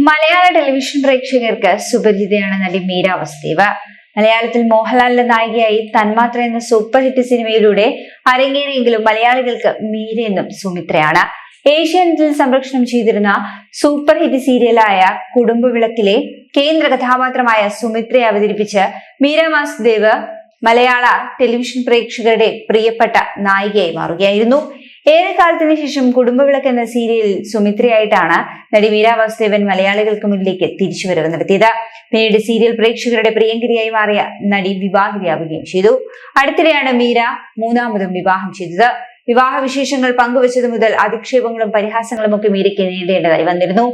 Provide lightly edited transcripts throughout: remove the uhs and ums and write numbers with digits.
മലയാള television പ്രേക്ഷകർക്ക് സുപരിചിതയാണ് നടി മീര വാസുദേവ്. മലയാളത്തിൽ മോഹൻലാലിന്റെ നായികയായി തന്മാത്ര എന്ന സൂപ്പർ ഹിറ്റ് സിനിമയിലൂടെ അരങ്ങേറിയെങ്കിലും മലയാളികൾക്ക് മീര എന്നും സുമിത്രയാണ്. ഏഷ്യാനെറ്റിൽ സംപ്രേഷണം ചെയ്തിരുന്ന സൂപ്പർ ഹിറ്റ് സീരിയലായ കുടുംബവിളക്കിലെ കേന്ദ്ര കഥാപാത്രമായ സുമിത്രയെ അവതരിപ്പിച്ച് മീര വാസുദേവ് മലയാള ടെലിവിഷൻ പ്രേക്ഷകരുടെ പ്രിയപ്പെട്ട നായികയായി മാറുകയായിരുന്നു. ഏറെക്കാലത്തിന് ശേഷം കുടുംബവിളക്ക് എന്ന സീരിയലിൽ സുമിത്രയായിട്ടാണ് നടി മീര വാസുദേവൻ മലയാളികൾക്ക് മുന്നിലേക്ക് തിരിച്ചുവരവ് നടത്തിയത്. പിന്നീട് സീരിയൽ പ്രേക്ഷകരുടെ പ്രിയങ്കരിയായി മാറിയ നടി വിവാഹിതയാവുകയും ചെയ്തു. അടുത്തിടെയാണ് മീര മൂന്നാമതും വിവാഹം ചെയ്തത്. വിവാഹ വിശേഷങ്ങൾ പങ്കുവച്ചത് മുതൽ അധിക്ഷേപങ്ങളും പരിഹാസങ്ങളും ഒക്കെ മീരയ്ക്ക് നേരിടേണ്ടതായി വന്നിരുന്നു.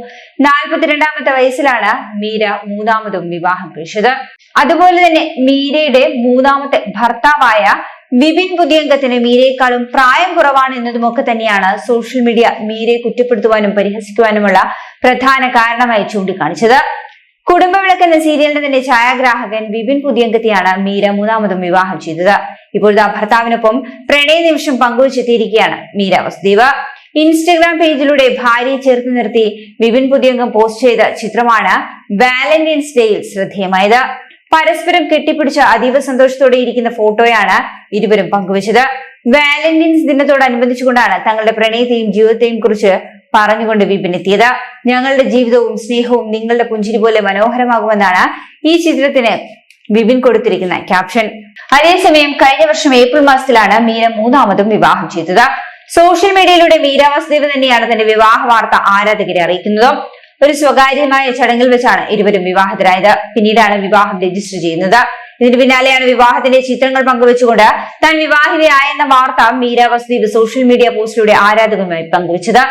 42ാമത്തെ വയസ്സിലാണ് മീര മൂന്നാമതും വിവാഹം കഴിച്ചത്. അതുപോലെ തന്നെ മീരയുടെ മൂന്നാമത്തെ ഭർത്താവായ വിപിൻ പുതിയംഗത്തിന് മീരയെക്കാളും പ്രായം കുറവാണ് എന്നതുമൊക്കെ തന്നെയാണ് സോഷ്യൽ മീഡിയ മീരയെ കുറ്റപ്പെടുത്തുവാനും പരിഹസിക്കുവാനുമുള്ള പ്രധാന കാരണമായി ചൂണ്ടിക്കാണിച്ചത്. കുടുംബവിളക്ക് എന്ന സീരിയലിന്റെ തന്നെ ഛായാഗ്രാഹകൻ വിപിൻ പുതിയംഗത്തെയാണ് മീര മൂന്നാമതും വിവാഹം ചെയ്തത്. ഇപ്പോഴത്തെ ഭർത്താവിനൊപ്പം പ്രണയ നിമിഷം പങ്കുവച്ചെത്തിയിരിക്കുകയാണ് മീര വാസുദേവ്. ഇൻസ്റ്റഗ്രാം പേജിലൂടെ ഭാര്യയെ ചേർത്ത് നിർത്തി വിപിൻ പുതിയംഗം പോസ്റ്റ് ചെയ്ത ചിത്രമാണ് വാലന്റൈൻസ് ഡേയിൽ ശ്രദ്ധേയമായത്. പരസ്പരം കെട്ടിപ്പിടിച്ച അതീവ സന്തോഷത്തോടെ ഇരിക്കുന്ന ഫോട്ടോയാണ് ഇരുവരും പങ്കുവച്ചത്. വാലന്റൈൻസ് ദിനത്തോടനുബന്ധിച്ചുകൊണ്ടാണ് തങ്ങളുടെ പ്രണയത്തെയും ജീവിതത്തെയും കുറിച്ച് പറഞ്ഞുകൊണ്ട് വിപിൻ എത്തിയത്. ഞങ്ങളുടെ ജീവിതവും സ്നേഹവും നിങ്ങളുടെ പുഞ്ചിരി പോലെ മനോഹരമാകുമെന്നാണ് ഈ ചിത്രത്തിന് വിപിൻ കൊടുത്തിരിക്കുന്ന ക്യാപ്ഷൻ. അതേസമയം കഴിഞ്ഞ വർഷം ഏപ്രിൽ മാസത്തിലാണ് മീര മൂന്നാമതും വിവാഹം ചെയ്തത്. സോഷ്യൽ മീഡിയയിലൂടെ മീര വാസുദേവ് തന്നെയാണ് തന്റെ വിവാഹ വാർത്ത ആരാധകരെ അറിയിക്കുന്നത്. ഒരു സ്വകാര്യമായ ചടങ്ങിൽ വെച്ചാണ് ഇരുവരും വിവാഹിതരായത്. പിന്നീടാണ് വിവാഹം രജിസ്റ്റർ ചെയ്യുന്നത്. ഇതിന് പിന്നാലെയാണ് വിവാഹത്തിന്റെ ചിത്രങ്ങൾ പങ്കുവെച്ചുകൊണ്ട് താൻ വിവാഹിതയായെന്ന വാർത്ത മീര വാസുദേവ് സോഷ്യൽ മീഡിയ പോസ്റ്റിലൂടെ ആരാധകരുമായി പങ്കുവച്ചത്.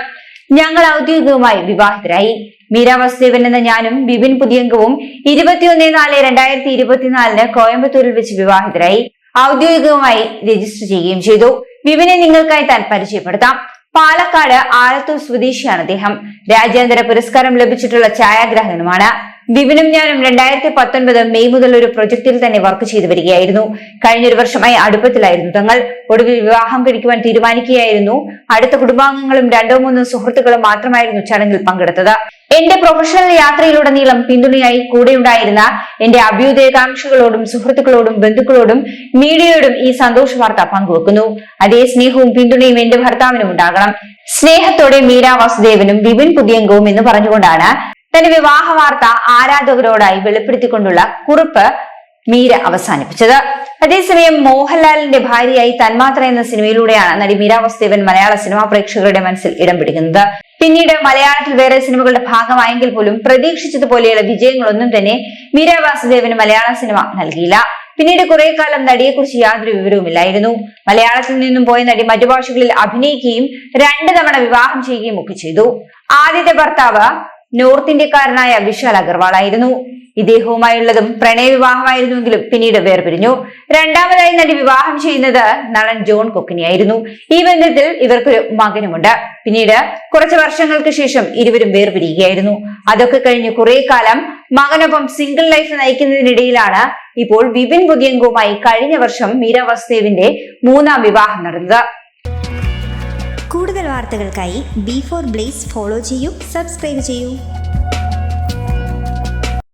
ഞങ്ങൾ ഔദ്യോഗികമായി വിവാഹിതരായി. മീര വാസുദേവൻ എന്ന ഞാനും വിപിൻ പുതിയംഗവും 21/4/2024 കോയമ്പത്തൂരിൽ വെച്ച് വിവാഹിതരായി. ഔദ്യോഗികമായി രജിസ്റ്റർ ചെയ്യുകയും ചെയ്തു. വിപിനെ നിങ്ങൾക്കായി താൻ പരിചയപ്പെടുത്താം. പാലക്കാട് ആലത്തൂർ സ്വദേശിയാണ് അദ്ദേഹം. രാജ്യാന്തര പുരസ്കാരം ലഭിച്ചിട്ടുള്ള ഛായാഗ്രാഹകനുമാണ്. വിപിനും ഞാനും 2019 മെയ് മുതൽ ഒരു പ്രൊജക്ടിൽ തന്നെ വർക്ക് ചെയ്തു വരികയായിരുന്നു. കഴിഞ്ഞൊരു വർഷമായി അടുപ്പത്തിലായിരുന്നു തങ്ങൾ. ഒടുവിൽ വിവാഹം കഴിക്കുവാൻ തീരുമാനിക്കുകയായിരുന്നു. അടുത്ത കുടുംബാംഗങ്ങളും 2-3 സുഹൃത്തുക്കളും മാത്രമായിരുന്നു ചടങ്ങിൽ പങ്കെടുത്തത്. എന്റെ പ്രൊഫഷണൽ യാത്രയിലുടനീളം പിന്തുണയായി കൂടെയുണ്ടായിരുന്ന എന്റെ അഭ്യുദയകാംക്ഷികളോടും സുഹൃത്തുക്കളോടും ബന്ധുക്കളോടും മീഡിയയോടും ഈ സന്തോഷ വാർത്ത പങ്കുവെക്കുന്നു. അതേ സ്നേഹവും പിന്തുണയും എന്റെ ഭർത്താവിനും ഉണ്ടാകണം. സ്നേഹത്തോടെ മീര വാസുദേവനും വിപിൻ പുതിയംഗവും എന്ന് പറഞ്ഞുകൊണ്ടാണ് തന്റെ വിവാഹ വാർത്ത ആരാധകരോടായി വെളിപ്പെടുത്തിക്കൊണ്ടുള്ള കുറിപ്പ് മീര അവസാനിപ്പിച്ചത്. അതേസമയം മോഹൻലാലിന്റെ ഭാര്യയായി തന്മാത്ര എന്ന സിനിമയിലൂടെയാണ് നടി മീര വാസുദേവൻ മലയാള സിനിമാ പ്രേക്ഷകരുടെ മനസ്സിൽ ഇടം പിടിക്കുന്നത്. പിന്നീട് മലയാളത്തിൽ വേറെ സിനിമകളുടെ ഭാഗമായെങ്കിൽ പോലും പ്രതീക്ഷിച്ചതുപോലെയുള്ള വിജയങ്ങളൊന്നും തന്നെ മീര വാസുദേവന് മലയാള സിനിമ നൽകിയില്ല. പിന്നീട് കുറെ കാലം നടിയെക്കുറിച്ച് യാതൊരു വിവരവുമില്ലായിരുന്നു. മലയാളത്തിൽ നിന്നും പോയ നടി മറ്റു ഭാഷകളിൽ അഭിനയിക്കുകയും 2 തവണ വിവാഹം ചെയ്യുകയും ഒക്കെ ചെയ്തു. ആദ്യത്തെ ഭർത്താവ് നോർത്ത് ഇന്ത്യക്കാരനായ വിശാൽ അഗർവാൾ ആയിരുന്നു. ഇദ്ദേഹവുമായുള്ളതും പ്രണയവിവാഹമായിരുന്നുവെങ്കിലും പിന്നീട് വേർപിരിഞ്ഞു. രണ്ടാമതായി നടി വിവാഹം ചെയ്യുന്നത് നടൻ ജോൺ കൊക്കിനെയായിരുന്നു. ഈ ബന്ധത്തിൽ ഇവർക്കൊരു മകനുമുണ്ട്. പിന്നീട് കുറച്ച് വർഷങ്ങൾക്ക് ശേഷം ഇരുവരും വേർപിരിയുകയായിരുന്നു. അതൊക്കെ കഴിഞ്ഞ് കുറെ കാലം മകനൊപ്പം സിംഗിൾ ലൈഫ് നയിക്കുന്നതിനിടയിലാണ് ഇപ്പോൾ വിപിൻ പുതിയംഗവുമായി കഴിഞ്ഞ വർഷം മീര വാസുദേവിന്റെ 3ാം വിവാഹം നടന്നത്. കൂടുതൽ വാർത്തകൾക്കായി B4 Blaze ഫോളോ ചെയ്യൂ, സബ്സ്ക്രൈബ് ചെയ്യൂ.